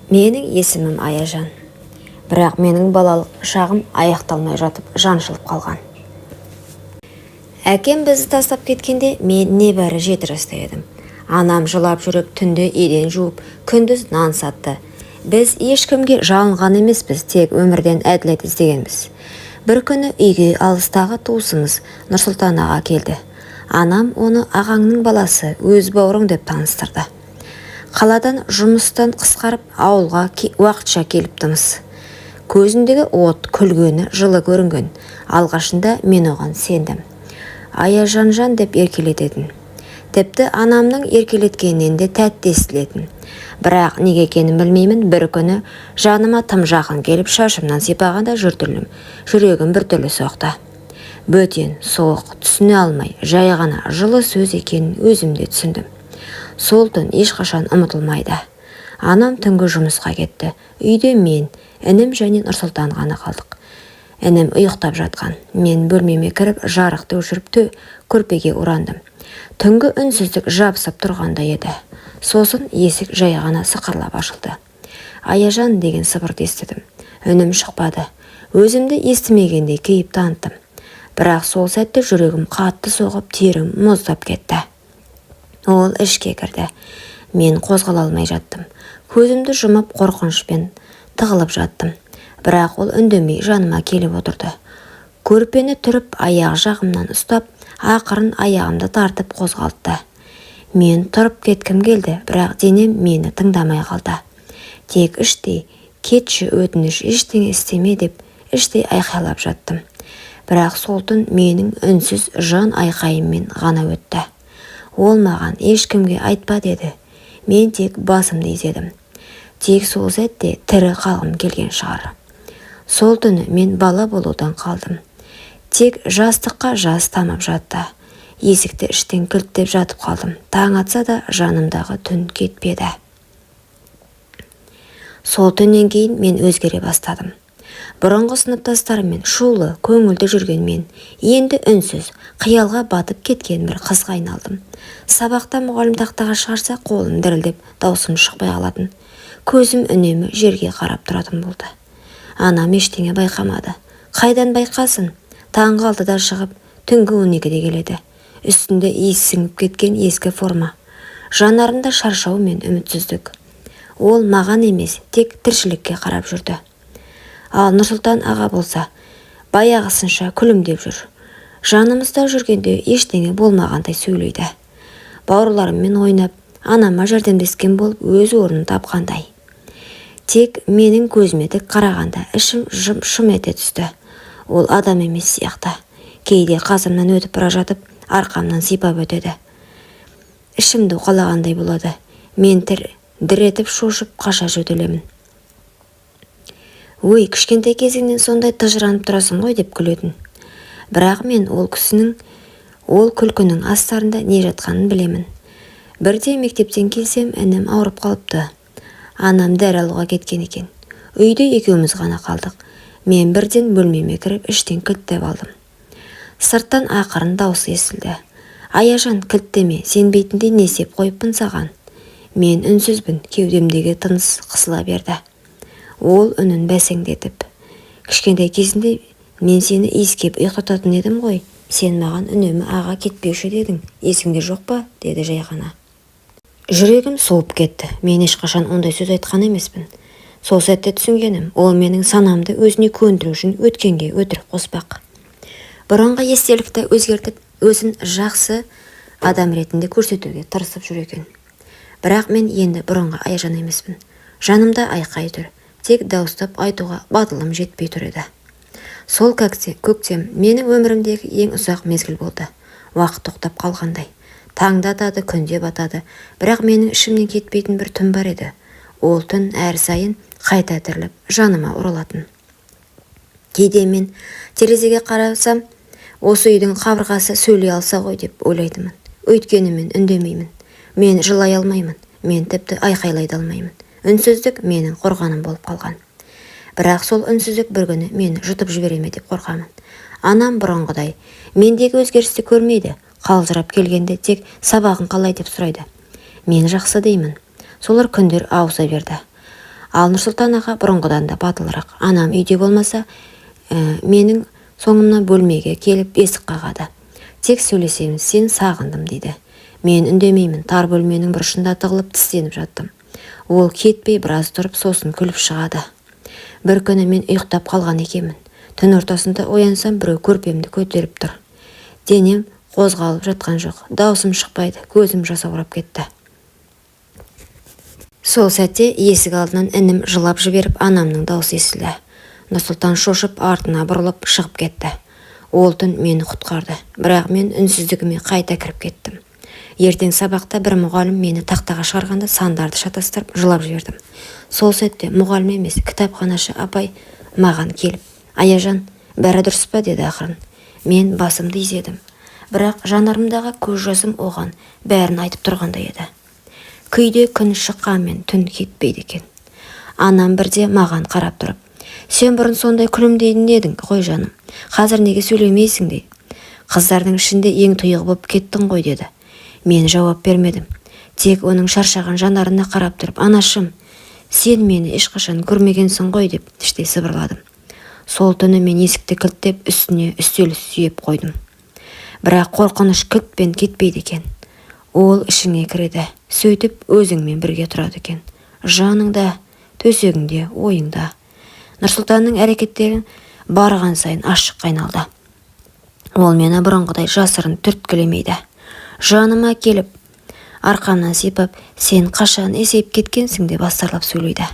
Менің есімім Аяжан. Бірақ менің балалық шағым аяқталмай жатып жаншылып қалған. Әкем бізді тастап кеткенде мен небәрі 7 жаста едім. Анам жылап жүріп, түнде еден жуып, күндіз нан сатты. Біз ешкімге жалынған емеспіз, тек өмірден әділет іздегенбіз. Бір күні үйге алыстағы туысымыз Нұрсұлтан аға келді. Анам оны ағаңның баласы, өз бауырың деп таныстырды. Қаладан жұмыстан қысқарып ауылға уақытша келіптіміз. Көзіндегі от, күлгені жылы көрінген. Алғашында мен оған сендім. Аяжан деп еркелететін. Тіпті анамның еркелеткенінен де тәтті естілетін. Бірақ неге екенін білмеймін, бір күні жаныма тым жақын келіп шашымнан сипағанда жүрегім біртүрлі соқты. Бөтен, соғық, түсіне алмай, жай ғана жылы сөз екенін өзімде түсіндім. Сол түн ешқашан ұмытылмайды. Анам түнгі жұмысқа кетті. Үйде мен, інім және Нұрсұлтан ғана қалдық. Інім ұйықтап жатқан. Мен бөлмеме кіріп, жарықты өшіріп көрпеге орандым. Түнгі үнсіздік жабысып тұрғанда еді. Сосын есік жай ғана сықырлап ашылды. Аяжан деген сыбырды естідім. Үнім шықпады. Өзімді естімегендей кейіп таныттым. Бірақ сол сәтте жүрегім қатты соғып, терім мұздап кетті. Ол ішке кірді. Мен қозғала алмай жаттым. Көзімді жұмып қорқынышпен тығылып жаттым. Бірақ ол үндемей жаныма келіп отырды. Көрпені түріп аяқ жағымнан ұстап, ақырын аяғымды тартып қозғалтты. Мен тұрып кеткім келді, бірақ денем мені тыңдамай қалды. Тек іштей, кетші өтініш, ештеңе істеме деп іштей айқайлап жаттым. Бірақ сол түн менің үнсіз жан айқайыммен ғана өтті. Ол маған ешкімге айтпа деді. Мен тек басымды изедім. Тек сол сәтте тірі қалғым келген шығар. Сол түні мен бала болудан қалдым. Тек жастыққа жас тамып жатты. Есікті іштен кілттеп жатып қалдым. Таң атса да жанымдағы түн кетпеді. Сол түннен кейін мен өзгере бастадым. Бұрынғы сыныптастарыммен шулы, көңілді жүрген мен енді үнсіз, қиялға батып кеткен бір қызға айналдым. Сабақта мұғалім тақтаға шығарса, қолым дірілдеп, даусым шықпай қалатын. Көзім үнемі жерге қарап тұратын болды. Анам ештеңе байқамады. Қайдан байқасын? Таңғы 6-да шығып, түнгі 12-де келеді. Үстінде иіс сіңіп кеткен ескі форма. Жанарында шаршау мен үмітсіздік. Ол маған емес, тек тіршілікке қарап жүрді. Ал Нұрсұлтан аға болса, баяғысынша күлімдеп жүр. Жанымызда жүргенде ештеңе болмағандай сөйлейді. Бауырларыммен ойнап, анама жәрдемдескен болып өз орнын тапқандай. Тек менің көзіме тік қарағанда ішім шым ете түсті. Ол адам емес сияқты. Кейде қасымнан өтіп бара жатып, арқамнан сипап өтеді. Ішімді уқалағандай болады. Мен дір етіп шошып қаша жөтелемін. Ой, кішкентай кезіңнен сондай тыжыранып тұрасың ғой деп күлетін. Бірақ мен ол күлкінің астарында не жатқанын білемін. Бірде мектептен келсем, інім ауырып қалыпты. Анам дәрі алуға кеткен екен. Үйде екеуміз ғана қалдық. Мен бірден бөлмеме кіріп, іштен кілттеп алдым. Сырттан ақырын дауысы естілді. Аяжан, кілттеме, сенбейтіндей не істеп қойыппын саған. Мен үнсізбін, кеудемдегі тыныс қысыла берді. Ол үнін бәсеңдетіп. Кішкентай кезінде мен сені иіскеп ұйықтататын едім ғой. Сен маған үнемі аға кетпеуші дедің. Есіңде жоқ па? Деді жай ғана. Жүрегім соғып кетті. Мен ешқашан ондай сөз айтқан емеспін. Сол сәтте түсінгенім, ол менің санамды өзіне көндіру үшін өткенге өтірік қоспақ. Бұрынғы естелікті өзгертіп, өзін жақсы адам ретінде көрсетуге тырысып жүр екен. Бірақ мен енді бұрынғы Аяжан емеспін. Жанымда айқай тұр. Тек дауыстап айтуға батылым жетпей тұр еді. Сол көктем менің өмірімдегі ең ұзақ мезгіл болды. Уақыт тоқтап қалғандай. Таңда атады, күнде батады. Бірақ менің ішімнен кетпейтін бір түн бар еді. Ол түн әр сайын қайта тіріліп, жаныма оралатын. Кейде мен терезеге қарасам, осы үйдің қабырғасы сөйлей алса ғой деп ойлайтымын. Өйткені мен үндемеймін. Мен жылай алмаймын. Мен тіпті айқайлай алмаймын. Үнсіздік менің қорғаным болып қалған. Бірақ сол үнсіздік бір күні мені жұтып жібереме деп қорқамын. Анам бұрынғыдай мендегі өзгерісті көрмейді. Қалжырап келгенде тек сабағын қалай деп сұрайды. Мен жақсы деймін. Солар күндер ауыса берді. Ал Нұрсұлтан аға бұрынғыдан да батылырақ. Анам үйде болмаса, менің соңымнан бөлмеге келіп есік қағады. Тек сөйлесеміз, сен сағындым дейді. Мен үндемеймін, тар бөлменің бұрышында тығылып тістеніп жаттым. Ол кетпей біраз тұрып, сосын күліп шығады. Бір күні мен ұйықтап қалған екенмін. Түн ортасында оянсам, біреу көрпемді көтеріп тұр. Денем қозғалып жатқан жоқ. Даусым шықпайды, көзім жасаурап кетті. Сол сәтте есік алдынан інім жылап жіберіп, анамның даусы естілді. Нұрсұлтан шошып, артына бұрылып шығып кетті. Ол түн мені құтқарды, бірақ мен үнсіздігіме қайта кіріп кеттім. Ертең сабақта бір мұғалім мені тақтаға шығарғанда сандарды шатастырып жылап жібердім. Сол сәтте мұғалім емес, кітапханашы апай маған келіп, «Аяжан, бәрі дұрыс па?» деді ақырын. Мен басымды изедім, бірақ жанарымдағы көз жасым оған бәрін айтып тұрғандай еді. Күйде күн шыққанмен түн кетпейді екен. Анам бірде маған қарап тұрып, «Сен бұрын сондай күлімдейтін едің ғой жаным, қазір неге сөйлемейсің?» дейді. «Қыздардың ішінде ең тұйығы болып кеттің ғой» деді. Мен жауап бермедім. Тек оның шаршаған жанарына қарап тұрып, «Анашым, сен мені ешқашан көрмегенсің ғой» деп іштей сыбырладым. Сол түні мен есікті кілттеп, үстіне үстел сүйеп қойдым. Бірақ қорқыныш кілтпен кетпейді екен. Ол ішіңе кіреді, сөйтіп өзіңмен бірге тұрады екен. Жаныңда, төсегіңде, ойыңда. Нұрсұлтанның әрекеттерін барған сайын ашық айналды. Ол мені бұрынғыдай жасырын түрткілемейді. Жаныма келіп, арқамнан сипап, «Сен қашан есейіп кеткенсің?» деп астарлап сөйлейді.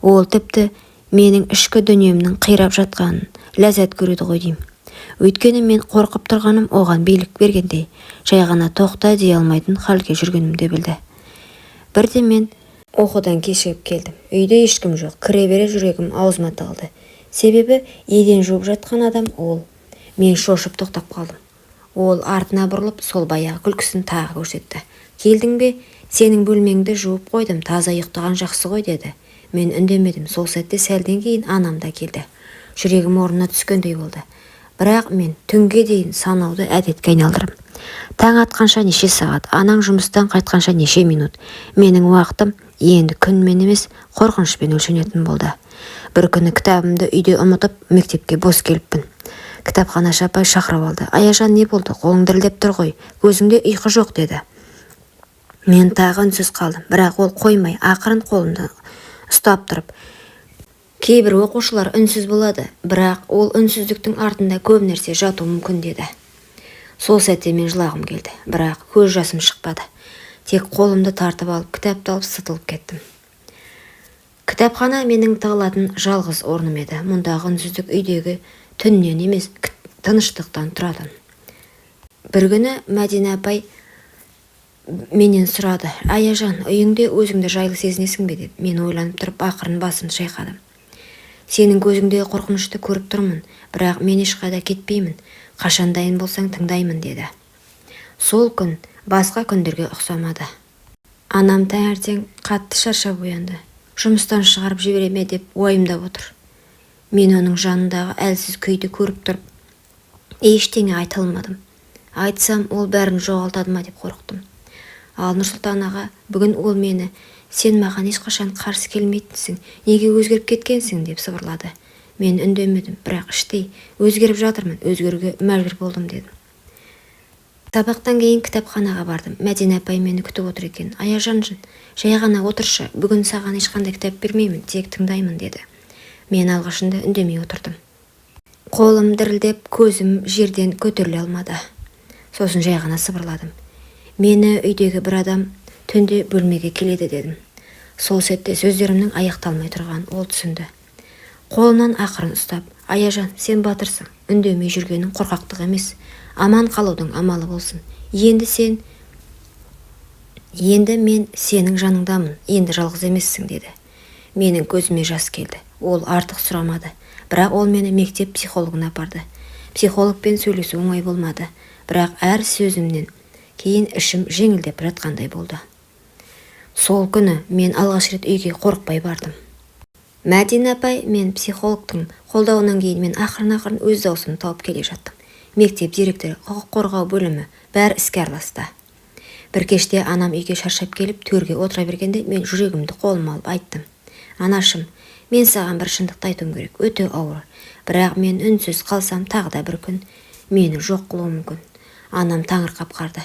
Ол тіпті менің ішкі дүниемнің қирап жатқанын ләззат көреді ғой деймін. Өйткені мен қорқып тұрғаным оған билік бергендей, жай ғана тоқта дей алмайтын халге жүргенімді білді. Бірде мен оқудан кешігіп келдім. Үйде ешкім жоқ. Кіре бере жүрегім аузыма тығылды. Себебі еден жуып жатқан адам ол. Мен шошып тоқтап қалдым. Ол артына бұрылып, сол баяғы күлкісін тағы көрсетті. «Келдің бе? Сенің бөлмеңді жуып қойдым, таза ұйықтаған жақсы ғой» деді. Мен үндемедім. Сол сәтте сәлден кейін анам да келді. Жүрегім орнына түскендей болды. Бірақ мен түнге дейін санауды әдетке айналдырым. Таң атқанша неше сағат, анаң жұмыстан қайтқанша неше минут. Менің уақытым енді күнмен емес, қорқынышпен өлшенетін болды. Бір күні кітабымды үйде ұмытып, мектепке бос келіппін. Кітапханашы апай шақырып алды. «Аяжан, не болды? Қолың дірілдеп тұр ғой. Көзіңде ұйқы жоқ» деді. Мен тағы үнсіз қалдым, бірақ ол қоймай, ақырын қолымды ұстап тұрып, «Кейбір оқушылар үнсіз болады, бірақ ол үнсіздіктің артында көп нәрсе жатуы мүмкін» деді. Сол сәтте мен жылағым келді, бірақ көз жасым шықпады. Тек қолымды тартып алып, кітапты алып сытылып кеттім. Кітапхана менің тығылатын жалғыз орным еді. Мұндағы үнсіздік үйдегі түннен емес, тыныштықтан тұратын. Бір күні Мәдина апай менен сұрады, «Аяжан, үйіңде өзіңді жайлы сезінесің бе?» деп. Мен ойланып тұрып, ақырын басымды шайқадым. «Сенің көзіңдегі қорқынышты көріп тұрмын, бірақ мен ешқайда кетпеймін. Қашан дайын болсаң тыңдаймын» деді. Сол күн басқа күндерге ұқсамады. Анам таңертең қатты шаршап оянды. Жұмыстан шығарып жібере ме деп уайымдап отыр. Мен оның жанындағы әлсіз күйді көріп тұрып, ештеңе айта алмадым. Айтсам, ол бәрін жоғалтады ма деп қорықтым. Ал Нұрсұлтан аға, бүгін ол мені, «Сен маған ешқашан қарсы келмейтінсің, неге өзгеріп кеткенсің?» деп сыбырлады. Мен үндемедім, бірақ іштей, «Өзгеріп жатырмын, өзгеруге мәжбүр болдым» дедім. Сабақтан кейін кітапханаға бардым. Мәдина апай мені күтіп отыр екен. «Аяжан, жай ғана отыршы, бүгін саған ешқандай кітап бермеймін, тек тыңдаймын» деді. Мен алғашында үндемей отырдым. Қолым дірілдеп, көзім жерден көтеріле алмады. Сосын жай ғана сыбырладым. «Мені үйдегі бір адам түнде бөлмеге келеді» дедім. Сол сәтте сөздерімнің аяқталмай тұрған ол түсінді. Қолынан ақырын ұстап, «Аяжан, сен батырсың, үндемей жүргенің қорқақтық емес, аман қалудың амалы болсын. Енді мен сенің жаныңдамын, енді жалғыз емессің» деді. Менің көзіме жас келді. Ол артық сұрамады, бірақ ол мені мектеп психологына апарды. Психологпен сөйлесу оңай болмады, бірақ әр сөзімнен кейін ішім жеңілдеп жатқандай болды. Сол күні мен алғаш рет үйге қорықпай бардым. Мәдина апай мен психологтың қолдауынан кейін мен ақырын өз даусымды тауып келе жаттым. Мектеп директоры, құқық қорғау бөлімі бәрі іске араласты. Бір кеште анам үйге шаршап келіп, төрге отыра бергенде мен жүрегімді қолыма алып айттым. Анашым, мен саған бір шындықты айтуым керек, өте ауыр. Бірақ мен үнсіз қалсам тағы да бір күн мені жоқ қылуы мүмкін. Анам таңырқап қарды.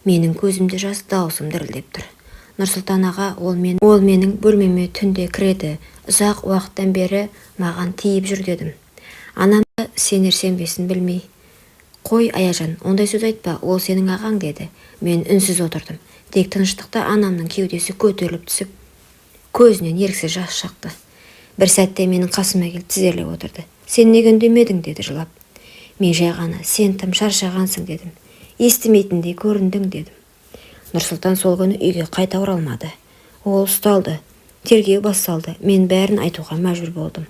Менің көзімде жас, даусым дірілдеп тұр. Нұрсұлтан аға, ол менің бөлмеме түнде кіреді. Ұзақ уақыттан бері маған тиіп жүр дедім. Анам сенер-сенбесін білмей, қой Аяжан, ондай сөз айтпа, ол сенің ағаң деді. Мен үнсіз отырдым. Тек тыныштықта анамның кеудесі көтеріліп түсіп, көзінен еріксіз жас шақты. Бір сәтте менің қасыма келіп тізерлеп отырды. Сен неге үндемедің деді жылап. Мен жай ғана, сен тым шаршағансың дедім. Естімейтіндей көріндің дедім. Нұрсұлтан сол күні үйге қайта оралмады. Ол ұсталды, тергеу басталды. Мен бәрін айтуға мәжбүр болдым.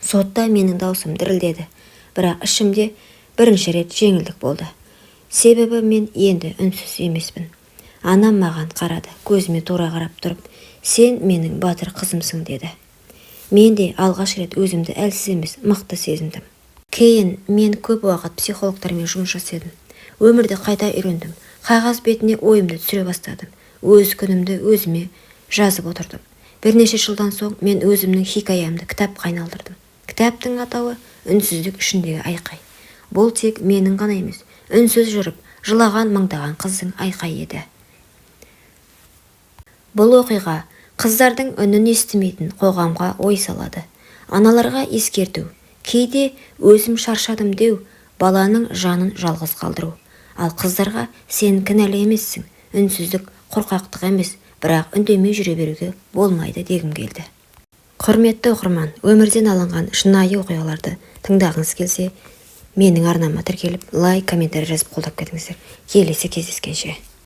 Сотта менің даусым дірілдеді, бірақ ішімде бірінші рет жеңілдік болды. Себебі мен енді үнсіз емеспін. Анам маған қарады, көзіме тура қарап тұрып, сен менің батыр қызымсың деді. Мен де алғаш рет өзімді әлсіз емес, мықты сезіндім. Кейін мен көп уақыт психологтармен жұмыс жасадым. Өмірді қайта үйрендім. Қағаз бетіне ойымды түсіре бастадым. Өз күнімді өзіме жазып отырдым. Бірнеше жылдан соң мен өзімнің хикаямды кітапқа айналдырдым. Кітаптың атауы «Үнсіздік ішіндегі айқай». Бұл тек менің ғана емес, үнсіз жүріп, жылаған мыңдаған қыздың айқайы еді. Бұл оқиға қыздардың үнін естімейтін қоғамға ой салады. Аналарға ескерту, кейде өзім шаршадым деу, баланың жанын жалғыз қалдыру. Ал қыздарға сен кінәлі емессің, үнсіздік қорқақтық емес, бірақ үндемей жүре беруге болмайды дегім келді. Құрметті оқырман, өмірден алынған шынайы оқиғаларды тыңдағыңыз келсе, менің арнама тіркеліп, лайк, комментарий жазып қолдап кетіңіздер. Келесі кездескенше.